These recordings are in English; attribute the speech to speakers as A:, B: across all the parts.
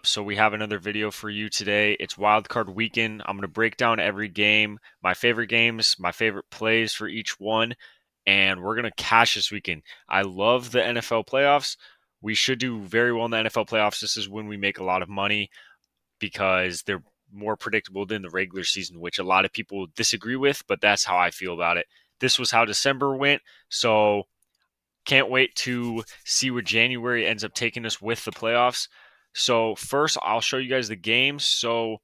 A: up? So we have another video for you today. It's Wild Card Weekend. I'm going to break down every game, my favorite games, my favorite plays for each one, and we're going to cash this weekend. I love the NFL playoffs. We should do very well in the NFL playoffs. This is when we make a lot of money because they're more predictable than the regular season, which a lot of people disagree with, but that's how I feel about it. This was how December went, so can't wait to see where January ends up taking us with the playoffs. So first, I'll show you guys the games. So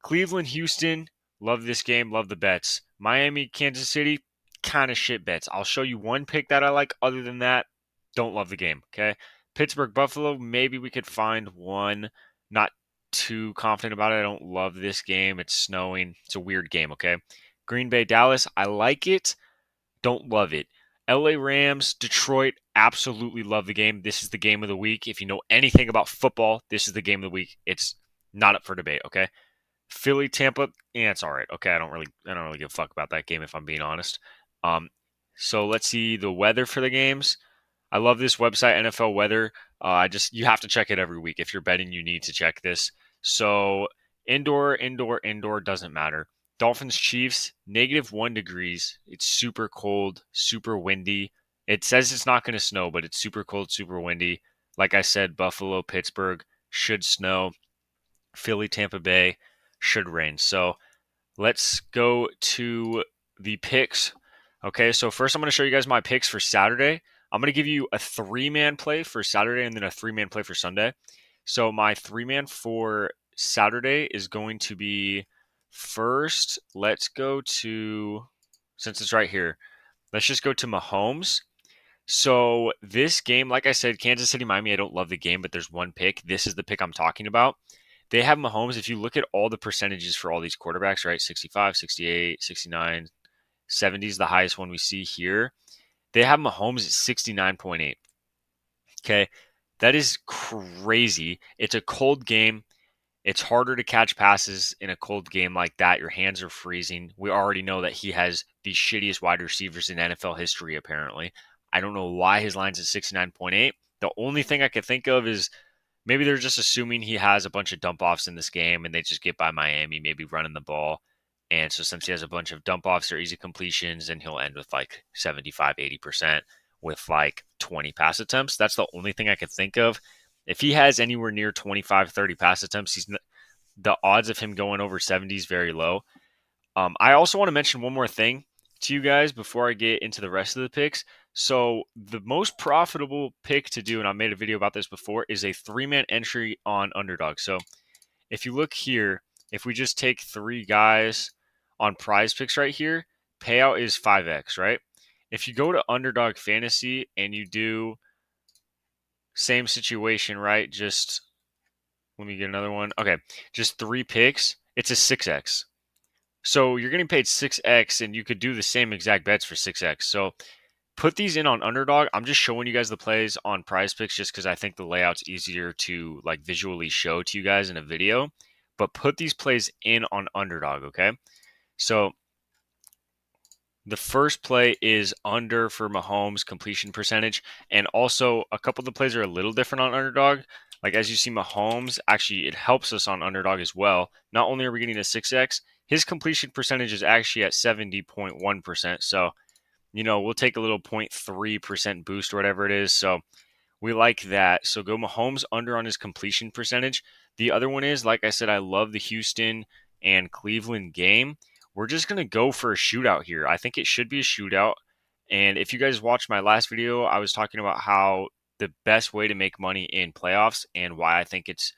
A: Cleveland, Houston, love this game, love the bets. Miami, Kansas City, kind of shit bets. I'll show you one pick that I like. Other than that, don't love the game. Okay. Pittsburgh, Buffalo, maybe we could find one. Not too confident about it. I don't love this game. It's snowing. It's a weird game. Okay. Green Bay, Dallas, I like it. Don't love it. LA Rams, Detroit, absolutely love the game. This is the game of the week. If you know anything about football, this is the game of the week. It's not up for debate, okay? Philly, Tampa, yeah, it's all right. Okay, I don't really give a fuck about that game if I'm being honest. Um, so let's see the weather for the games. I love this website, NFL Weather. You have to check it every week. If you're betting, you need to check this. So indoor doesn't matter. Dolphins Chiefs -1 degrees. It's super cold, super windy. It says it's not going to snow, but it's super cold, super windy. Like I said, Buffalo, Pittsburgh should snow. Philly, Tampa Bay should rain. So let's go to the picks. Okay, so first I'm going to show you guys my picks for Saturday. I'm going to give you a three-man play for Saturday and then a three-man play for Sunday. So my three-man for Saturday is going to be first, let's go to, since it's right here, let's just go to Mahomes. So this game, like I said, Kansas City, Miami, I don't love the game, but there's one pick. This is the pick I'm talking about. They have Mahomes. If you look at all the percentages for all these quarterbacks, right? 65, 68, 69, 70 is the highest one we see here. They have Mahomes at 69.8. Okay. That is crazy. It's a cold game. It's harder to catch passes in a cold game like that. Your hands are freezing. We already know that he has the shittiest wide receivers in NFL history, apparently. I don't know why his line's at 69.8. The only thing I could think of is maybe they're just assuming he has a bunch of dump offs in this game and they just get by Miami, maybe running the ball. And so since he has a bunch of dump offs or easy completions, and he'll end with like 75, 80% with like 20 pass attempts. That's the only thing I could think of. If he has anywhere near 25, 30 pass attempts, the odds of him going over 70 is very low. I also want to mention one more thing to you guys before I get into the rest of the picks. So the most profitable pick to do, and I made a video about this before, is a three-man entry on underdog. So if you look here, if we just take three guys on Prizepicks right here, payout is 5x, right? If you go to underdog fantasy and you do same situation, right? Just let me get another one. Okay, just three picks, it's a 6x. So you're getting paid 6x and you could do the same exact bets for 6x. So put these in on underdog. I'm just showing you guys the plays on Prizepicks just because I think the layout's easier to like visually show to you guys in a video. But put these plays in on underdog, okay? So the first play is under for Mahomes completion percentage. And also a couple of the plays are a little different on underdog. Like as you see, Mahomes, actually it helps us on underdog as well. Not only are we getting a 6x, his completion percentage is actually at 70.1%. So, we'll take a little 0.3% boost or whatever it is. So we like that. So go Mahomes under on his completion percentage. The other one is, like I said, I love the Houston and Cleveland game. We're just going to go for a shootout here. I think it should be a shootout. And if you guys watched my last video, I was talking about how the best way to make money in playoffs and why I think it's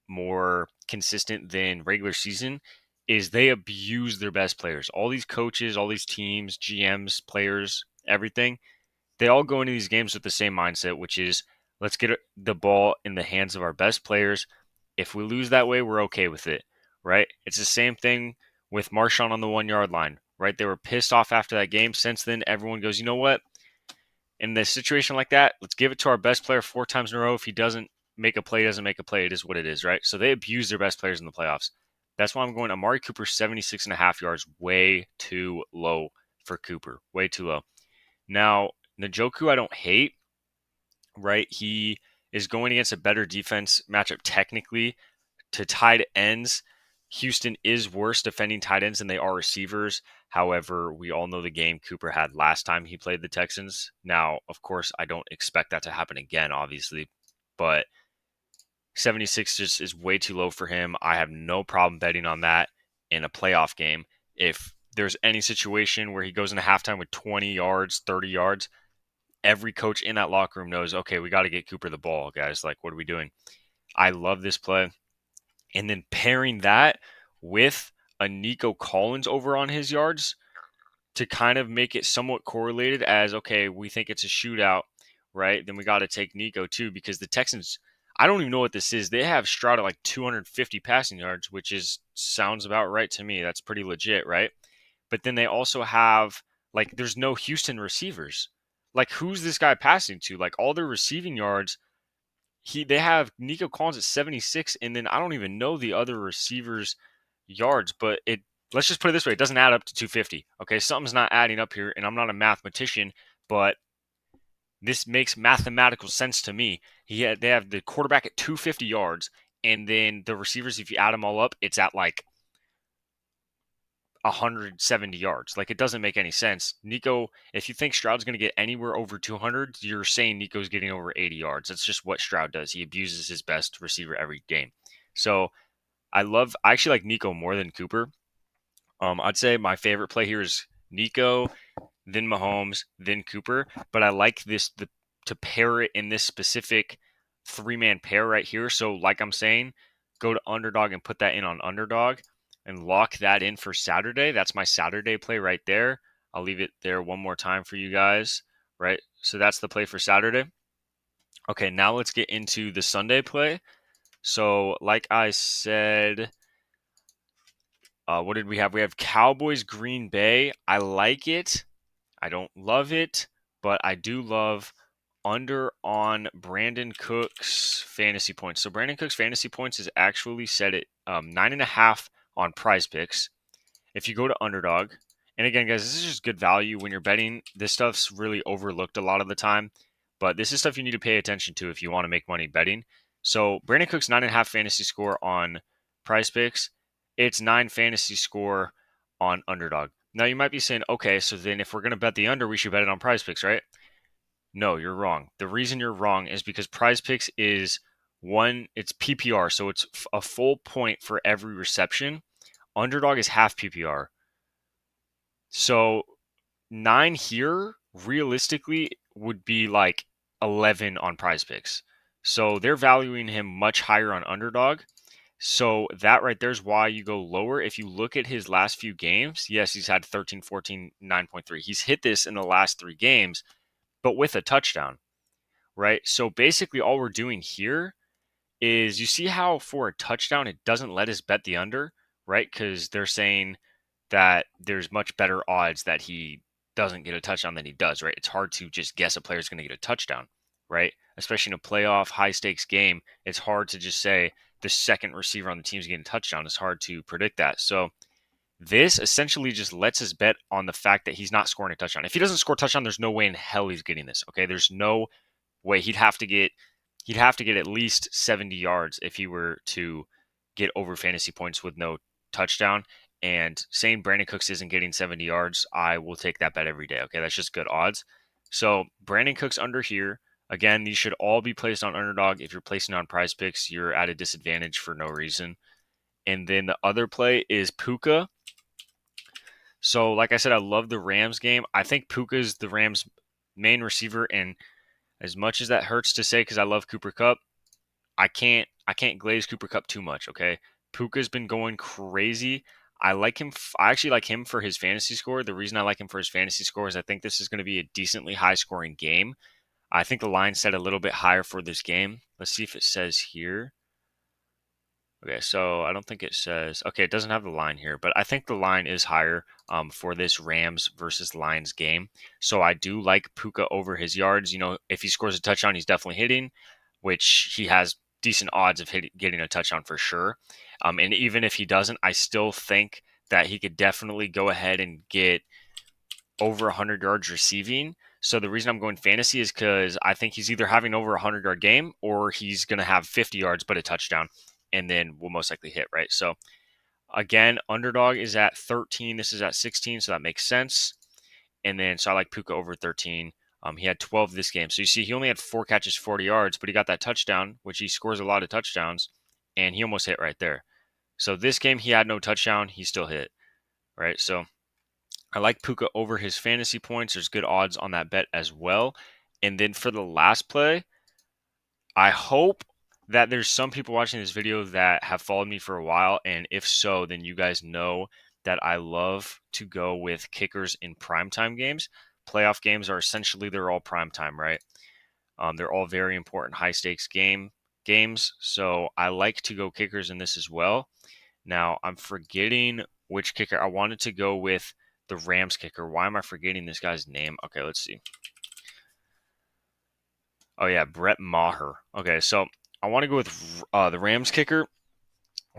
A: more consistent than regular season is they abuse their best players. All these coaches, all these teams, GMs, players, everything, they all go into these games with the same mindset, which is let's get the ball in the hands of our best players. If we lose that way, we're okay with it, right? It's the same thing with Marshawn on the 1 yard line, right? They were pissed off after that game. Since then, everyone goes, you know what? In this situation like that, let's give it to our best player 4 times in a row. If he doesn't make a play, he doesn't make a play. It is what it is, right? So they abuse their best players in the playoffs. That's why I'm going Amari Cooper 76.5 yards, way too low for Cooper, way too low. Now, Njoku, I don't hate, right? He is going against a better defense matchup technically to tight ends. Houston is worse defending tight ends than they are receivers. However, we all know the game Cooper had last time he played the Texans. Now, of course, I don't expect that to happen again, obviously, but 76 just is way too low for him. I have no problem betting on that in a playoff game. If there's any situation where he goes into halftime with 20 yards, 30 yards, every coach in that locker room knows, okay, we got to get Cooper the ball, guys. Like, what are we doing? I love this play. And then pairing that with a Nico Collins over on his yards to kind of make it somewhat correlated as, okay, we think it's a shootout, right? Then we got to take Nico too, because the Texans, I don't even know what this is. They have Stroud at like 250 passing yards, which is sounds about right to me. That's pretty legit, right? But then they also have, like, there's no Houston receivers. Like, who's this guy passing to? Like, all their receiving yards, they have Nico Collins at 76, and then I don't even know the other receivers' yards, but let's just put it this way, it doesn't add up to 250. Okay, something's not adding up here, and I'm not a mathematician, but this makes mathematical sense to me. They have the quarterback at 250 yards, and then the receivers, if you add them all up, it's at like 170 yards. Like, it doesn't make any sense. Nico, if you think Stroud's going to get anywhere over 200, you're saying Nico's getting over 80 yards. That's just what Stroud does. He abuses his best receiver every game. So I actually like Nico more than Cooper. I'd say my favorite play here is Nico, then Mahomes, then Cooper. But I like to pair it in this specific three-man pair right here. So like I'm saying, go to underdog and put that in on underdog and lock that in for Saturday. That's my Saturday play right there. I'll leave it there one more time for you guys, right? So that's the play for Saturday. Okay, now let's get into the Sunday play. So like I said, what did we have? We have Cowboys Green Bay. I like it. I don't love it, but I do love under on Brandon Cook's fantasy points. So Brandon Cook's fantasy points is actually set at 9.5 on Prizepicks. If you go to underdog, and again, guys, this is just good value when you're betting. This stuff's really overlooked a lot of the time, but this is stuff you need to pay attention to if you want to make money betting. So Brandon Cook's 9.5 fantasy score on Prizepicks. It's 9 fantasy score on underdog. Now you might be saying, okay, so then if we're going to bet the under, we should bet it on Prizepicks, right? No, you're wrong. The reason you're wrong is because Prizepicks is it's PPR, so it's a full point for every reception. Underdog is half PPR. So 9 here realistically would be like 11 on Prizepicks. So they're valuing him much higher on underdog. So that right there is why you go lower. If you look at his last few games, yes, he's had 13, 14, 9.3. He's hit this in the last 3 games, but with a touchdown, right? So basically all we're doing here is you see how for a touchdown it doesn't let us bet the under, right? Because they're saying that there's much better odds that he doesn't get a touchdown than he does, right? It's hard to just guess a player's going to get a touchdown, right? Especially in a playoff high stakes game, it's hard to just say the second receiver on the team's getting a touchdown. It's hard to predict that. So this essentially just lets us bet on the fact that he's not scoring a touchdown. If he doesn't score a touchdown, there's no way in hell he's getting this. Okay, there's no way he'd have to get at least 70 yards if he were to get over fantasy points with no touchdown. And saying Brandon Cooks isn't getting 70 yards, I will take that bet every day. Okay, that's just good odds. So Brandon Cooks under here. Again, these should all be placed on underdog. If you're placing on Prizepicks, you're at a disadvantage for no reason. And then the other play is Puka. So, like I said, I love the Rams game. I think Puka's the Rams' main receiver, and as much as that hurts to say, because I love Cooper Kupp, I can't glaze Cooper Kupp too much. Okay, Puka's been going crazy. I like him. I actually like him for his fantasy score. The reason I like him for his fantasy score is I think this is going to be a decently high scoring game. I think the line set a little bit higher for this game. Let's see if it says here. Okay, so I don't think it says. Okay, it doesn't have the line here, but I think the line is higher for this Rams versus Lions game. So I do like Puka over his yards. You know, if he scores a touchdown, he's definitely hitting, which he has decent odds of getting a touchdown for sure. And even if he doesn't, I still think that he could definitely go ahead and get over 100 yards receiving. So the reason I'm going fantasy is because I think he's either having over a 100-yard game or he's going to have 50 yards but a touchdown, and then we'll most likely hit, right? So again, underdog is at 13. This is at 16, so that makes sense. And then, so I like Puka over 13. He had 12 this game. So you see, he only had 4 catches, 40 yards, but he got that touchdown, which he scores a lot of touchdowns, and he almost hit right there. So this game, he had no touchdown. He still hit, right? So I like Puka over his fantasy points. There's good odds on that bet as well. And then for the last play, I hope that there's some people watching this video that have followed me for a while. And if so, then you guys know that I love to go with kickers in primetime games. Playoff games are essentially, they're all primetime, right? They're all very important high stakes games. So I like to go kickers in this as well. Now I'm forgetting which kicker. I wanted to go with the Rams kicker. Why am I forgetting this guy's name? Okay, let's see. Oh yeah, Brett Maher. Okay, so I want to go with the Rams kicker.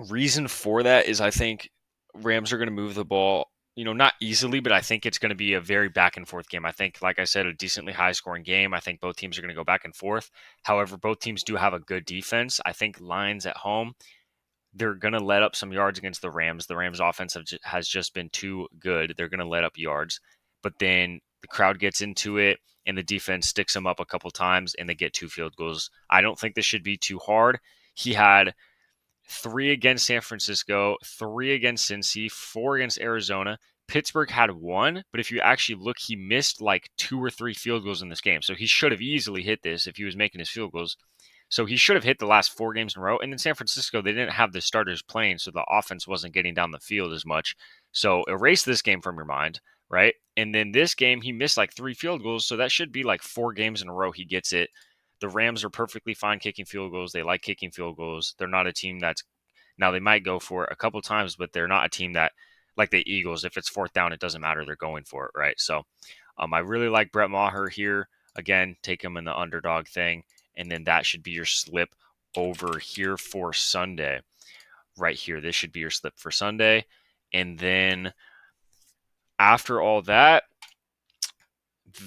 A: Reason for that is I think Rams are going to move the ball, not easily, but I think it's going to be a very back and forth game. I think, like I said, a decently high scoring game. I think both teams are going to go back and forth. However, both teams do have a good defense. I think Lions at home, they're going to let up some yards against the Rams. The Rams offense has just been too good. They're going to let up yards, but then the crowd gets into it and the defense sticks them up a couple times and they get 2 field goals. I don't think this should be too hard. He had 3 against San Francisco, 3 against Cincy, 4 against Arizona. Pittsburgh had 1, but if you actually look, he missed like 2 or 3 field goals in this game. So he should have easily hit this if he was making his field goals. So he should have hit the last 4 games in a row. And in San Francisco, they didn't have the starters playing, so the offense wasn't getting down the field as much. So erase this game from your mind, right? And then this game, he missed like 3 field goals, so that should be like 4 games in a row he gets it. The Rams are perfectly fine kicking field goals. They like kicking field goals. They're not a team that's now they might go for it a couple times, but they're not a team that like the Eagles. If it's 4th down, it doesn't matter. They're going for it, right? So I really like Brett Maher here. Again, take him in the underdog thing, and then that should be your slip over here for Sunday. Right here, this should be your slip for Sunday, and then after all that,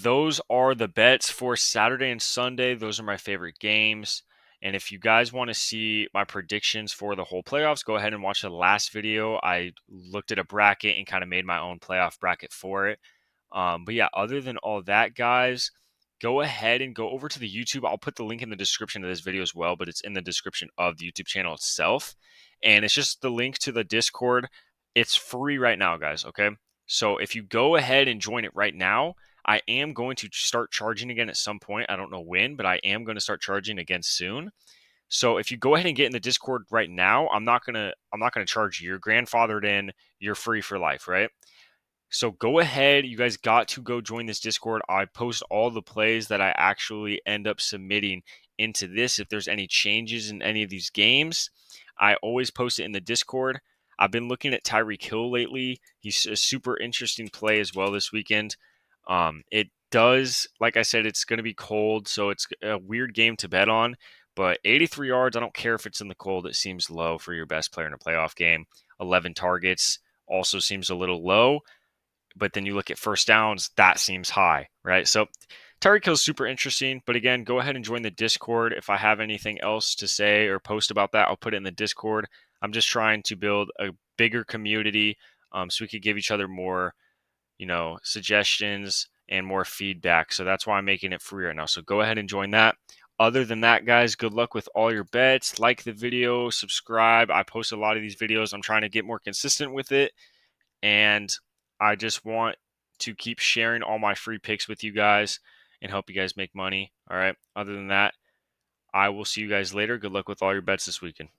A: those are the bets for Saturday and Sunday. Those are my favorite games. And if you guys want to see my predictions for the whole playoffs, go ahead and watch the last video. I looked at a bracket and kind of made my own playoff bracket for it. But yeah, other than all that, guys, go ahead and go over to the YouTube. I'll put the link in the description of this video as well, but it's in the description of the YouTube channel itself. And it's just the link to the Discord. It's free right now, guys. Okay. So if you go ahead and join it right now, I am going to start charging again at some point. I don't know when, but I am going to start charging again soon. So if you go ahead and get in the Discord right now, I'm not gonna charge you. You're grandfathered in. You're free for life, right? So go ahead. You guys got to go join this Discord. I post all the plays that I actually end up submitting into this. If there's any changes in any of these games, I always post it in the Discord. I've been looking at Tyreek Hill lately. He's a super interesting play as well this weekend. It does, like I said, it's going to be cold, so it's a weird game to bet on. But 83 yards, I don't care if it's in the cold. It seems low for your best player in a playoff game. 11 targets also seems a little low. But then you look at first downs, that seems high, right? So Tyreek Hill is super interesting. But again, go ahead and join the Discord. If I have anything else to say or post about that, I'll put it in the Discord. I'm just trying to build a bigger community so we could give each other more suggestions and more feedback. So that's why I'm making it free right now. So go ahead and join that. Other than that, guys, good luck with all your bets. Like the video, subscribe. I post a lot of these videos. I'm trying to get more consistent with it. And I just want to keep sharing all my free picks with you guys and help you guys make money. All right. Other than that, I will see you guys later. Good luck with all your bets this weekend.